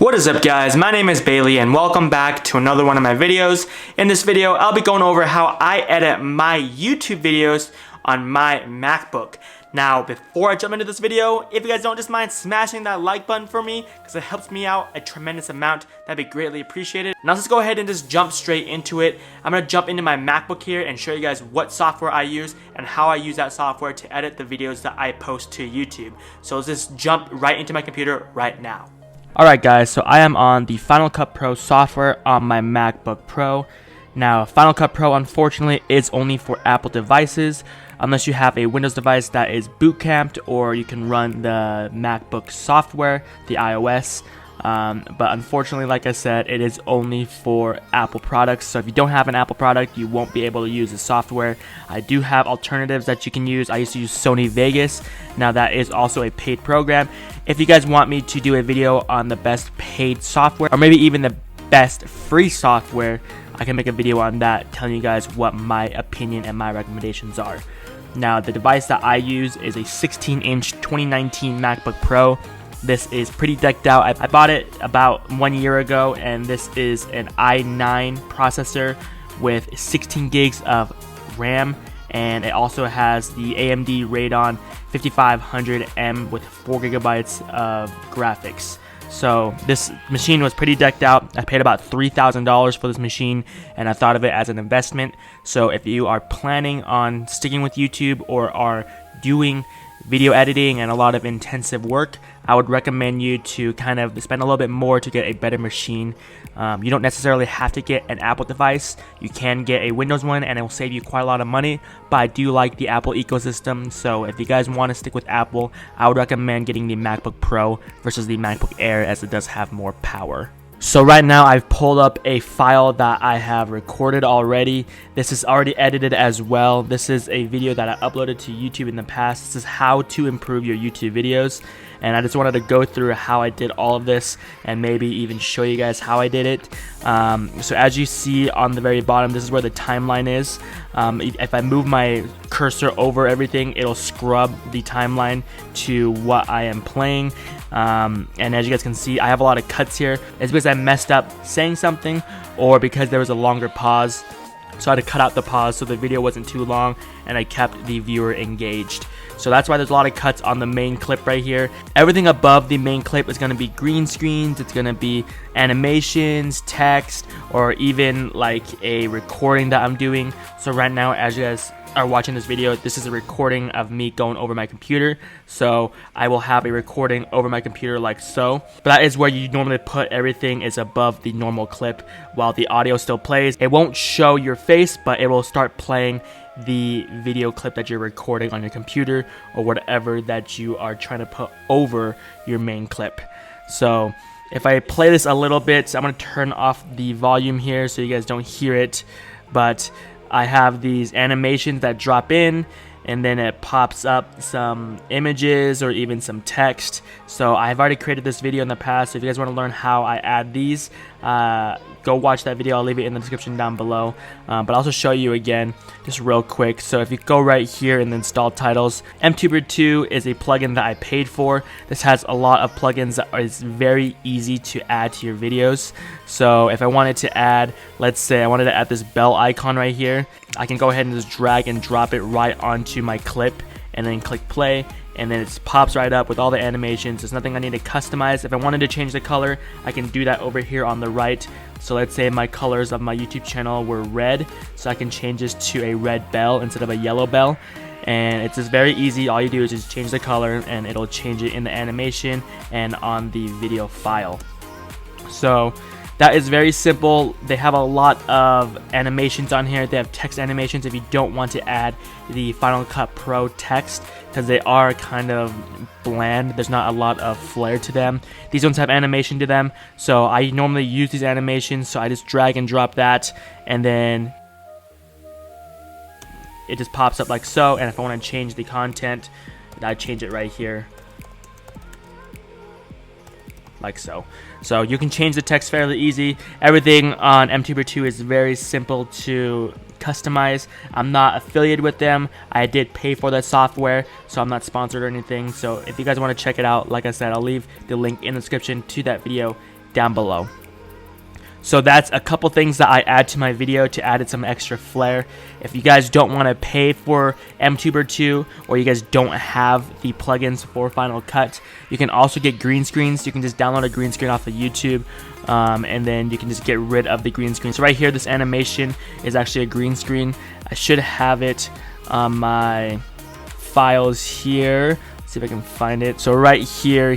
What is up, guys? My name is Bailey and welcome back to another one of my videos. In this video, I'll be going over how I edit my YouTube videos on my MacBook. Now, before I jump into this video, if you guys don't just mind smashing that like button for me, because it helps me out a tremendous amount, that'd be greatly appreciated. Now let's go ahead and just jump straight into it. I'm going to jump into my MacBook here and show you guys what software I use and how I use that software to edit the videos that I post to YouTube. So let's just jump right into my computer right now. Alright guys, so I am on the Final Cut Pro software on my MacBook Pro. Now, Final Cut Pro unfortunately is only for Apple devices, unless you have a Windows device that is boot camped, or you can run the MacBook software, the iOS. But unfortunately, like I said, it is only for Apple products. So if you don't have an Apple product, you won't be able to use the software. I do have alternatives that you can use. I used to use Sony Vegas. Now that is also a paid program. If you guys want me to do a video on the best paid software, or maybe even the best free software, I can make a video on that telling you guys what my opinion and my recommendations are. Now, the device that I use is a 16-inch 2019 MacBook Pro. This is pretty decked out. I bought it about 1 year ago, and this is an i9 processor with 16 gigs of RAM, and it also has the AMD Radeon 5500M with 4 gigabytes of graphics. So this machine was pretty decked out. I paid about $3,000 for this machine, and I thought of it as an investment. So if you are planning on sticking with YouTube or are doing video editing and a lot of intensive work, I would recommend you to kind of spend a little bit more to get a better machine. You don't necessarily have to get an Apple device. You can get a Windows one and it will save you quite a lot of money, but I do like the Apple ecosystem. So if you guys want to stick with Apple, I would recommend getting the MacBook Pro versus the MacBook Air, as it does have more power. So right now I've pulled up a file that I have recorded already. This is already edited as well. This is a video that I uploaded to YouTube in the past. This is how to improve your YouTube videos, and I just wanted to go through how I did all of this and maybe even show you guys how I did it. So as you see on the very bottom, this is where the timeline is. If I move my cursor over everything, it'll scrub the timeline to what I am playing. And as you guys can see, I have a lot of cuts here. It's because I messed up saying something, or because there was a longer pause, so I had to cut out the pause so the video wasn't too long and I kept the viewer engaged. So that's why there's a lot of cuts on the main clip right here. Everything above the main clip is going to be green screens, it's going to be animations, text, or even like a recording that I'm doing. So right now, as you guys are watching this video, this is a recording of me going over my computer. So I will have a recording over my computer like so. But that is where you normally put everything, is above the normal clip while the audio still plays. It won't show your face, but it will start playing the video clip that you're recording on your computer or whatever that you are trying to put over your main clip. So if I play this a little bit, I'm going to turn off the volume here so you guys don't hear it, but I have these animations that drop in, and then it pops up some images or even some text. So I've already created this video in the past, so if you guys want to learn how I add these, go watch that video. I'll leave it in the description down below, but I'll also show you again just real quick. So if you go right here in the install titles, MTuber 2 is a plugin that I paid for. This has a lot of plugins that is very easy to add to your videos. So if I wanted to add, let's say I wanted to add this bell icon right here, I can go ahead and just drag and drop it right onto my clip and then click play, and then it pops right up with all the animations. There's nothing I need to customize. If I wanted to change the color, I can do that over here on the right. So let's say my colors of my YouTube channel were red, so I can change this to a red bell instead of a yellow bell. And it's just very easy. All you do is just change the color and it'll change it in the animation and on the video file. So that is very simple. They have a lot of animations on here. They have text animations if you don't want to add the Final Cut Pro text, because they are kind of bland. There's not a lot of flair to them. These ones have animation to them, so I normally use these animations, so I just drag and drop that, and then it just pops up like so. And if I want to change the content, I change it right here like so. So you can change the text fairly easy. Everything on MTuber 2 is very simple to customize. I'm not affiliated with them. I did pay for that software, so I'm not sponsored or anything. So if you guys want to check it out, like I said, I'll leave the link in the description to that video down below. So that's a couple things that I add to my video to add some extra flair. If you guys don't want to pay for MTuber 2, or you guys don't have the plugins for Final Cut, you can also get green screens. You can just download a green screen off of YouTube, and then you can just get rid of the green screen. So right here, this animation is actually a green screen. I should have it on my files here. See if I can find it. So right here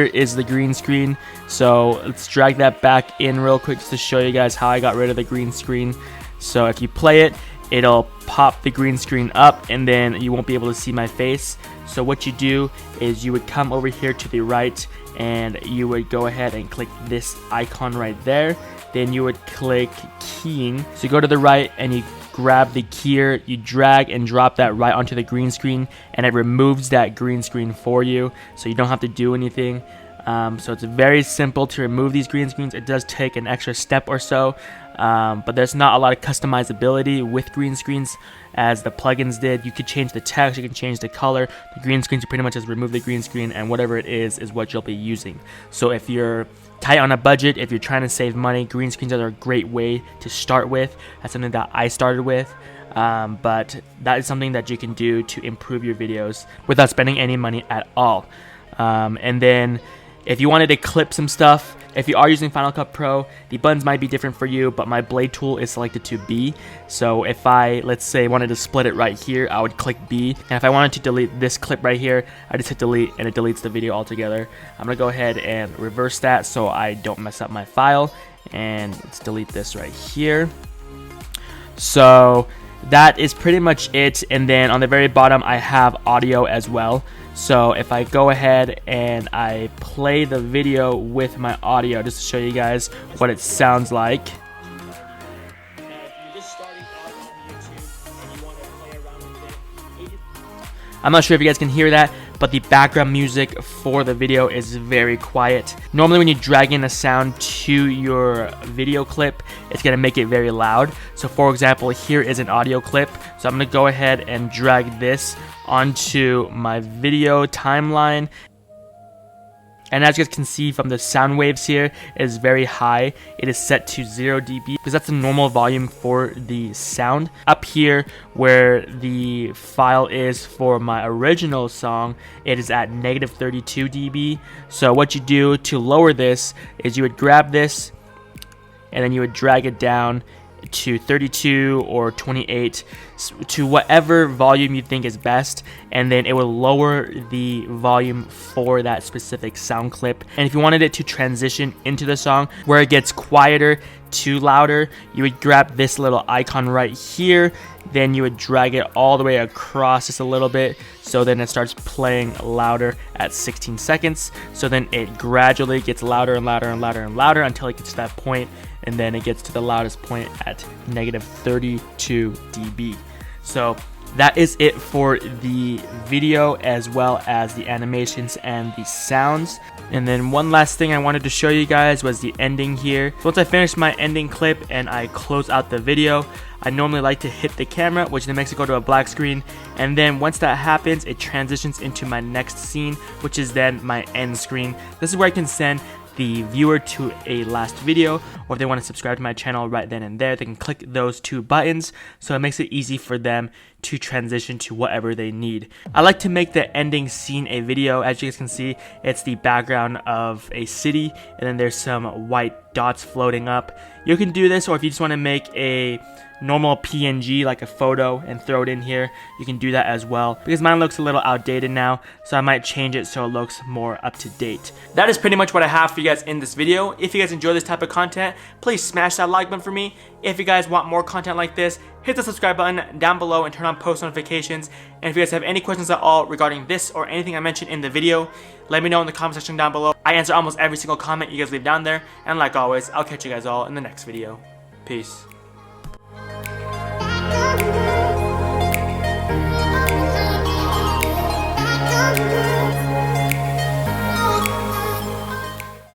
is the green screen. So let's drag that back in real quick just to show you guys how I got rid of the green screen. So if you play it, it'll pop the green screen up, and then you won't be able to see my face. So what you do is you would come over here to the right, and you would go ahead and click this icon right there. Then you would click keying. So you go to the right and you grab the keyer, you drag and drop that right onto the green screen, and it removes that green screen for you, so you don't have to do anything. So it's very simple to remove these green screens. It does take an extra step or so, but there's not a lot of customizability with green screens as the plugins did. You could change the text, you can change the color. The green screens, you pretty much just remove the green screen, and whatever it is what you'll be using. So if you're tight on a budget, if you're trying to save money, green screens are a great way to start with. That's something that I started with, but that is something that you can do to improve your videos without spending any money at all. And then if you wanted to clip some stuff, if you are using Final Cut Pro, the buttons might be different for you, but my blade tool is selected to B. So if I, let's say, wanted to split it right here, I would click B. And if I wanted to delete this clip right here, I just hit delete, and it deletes the video altogether. I'm going to go ahead and reverse that so I don't mess up my file. And let's delete this right here. So that is pretty much it. And then on the very bottom, I have audio as well. So if I go ahead and I play the video with my audio just to show you guys what it sounds like. I'm not sure if you guys can hear that, but the background music for the video is very quiet. Normally when you drag in a sound to your video clip, it's gonna make it very loud. So for example, here is an audio clip. So I'm gonna go ahead and drag this onto my video timeline. And as you guys can see from the sound waves here, it is very high. It is set to 0 dB because that's the normal volume for the sound. Up here where the file is for my original song, it is at -32 dB. So what you do to lower this is you would grab this and then you would drag it down to 32 or 28, to whatever volume you think is best, and then it will lower the volume for that specific sound clip. And if you wanted it to transition into the song where it gets quieter to louder, you would grab this little icon right here, then you would drag it all the way across just a little bit, so then it starts playing louder at 16 seconds. So then it gradually gets louder and louder and louder and louder until it gets to that point, and then it gets to the loudest point at -32 dB. So that is it for the video as well as the animations and the sounds. And then one last thing I wanted to show you guys was the ending here. So once I finish my ending clip and I close out the video, I normally like to hit the camera, which then makes it go to a black screen. And then once that happens, it transitions into my next scene, which is then my end screen. This is where I can send the viewer to a last video, or if they want to subscribe to my channel right then and there, they can click those two buttons, so it makes it easy for them to transition to whatever they need. I like to make the ending scene a video. As you guys can see, it's the background of a city, and then there's some white dots floating up. You can do this, or if you just want to make a normal PNG, like a photo, and throw it in here, you can do that as well, because mine looks a little outdated now, so I might change it so it looks more up to date. That is pretty much what I have for you guys in this video. If you guys enjoy this type of content, please smash that like button for me. If you guys want more content like this, hit the subscribe button down below and turn on post notifications. And if you guys have any questions at all regarding this or anything I mentioned in the video, let me know in the comment section down below. I answer almost every single comment you guys leave down there, and like always, I'll catch you guys all in the next video. Peace.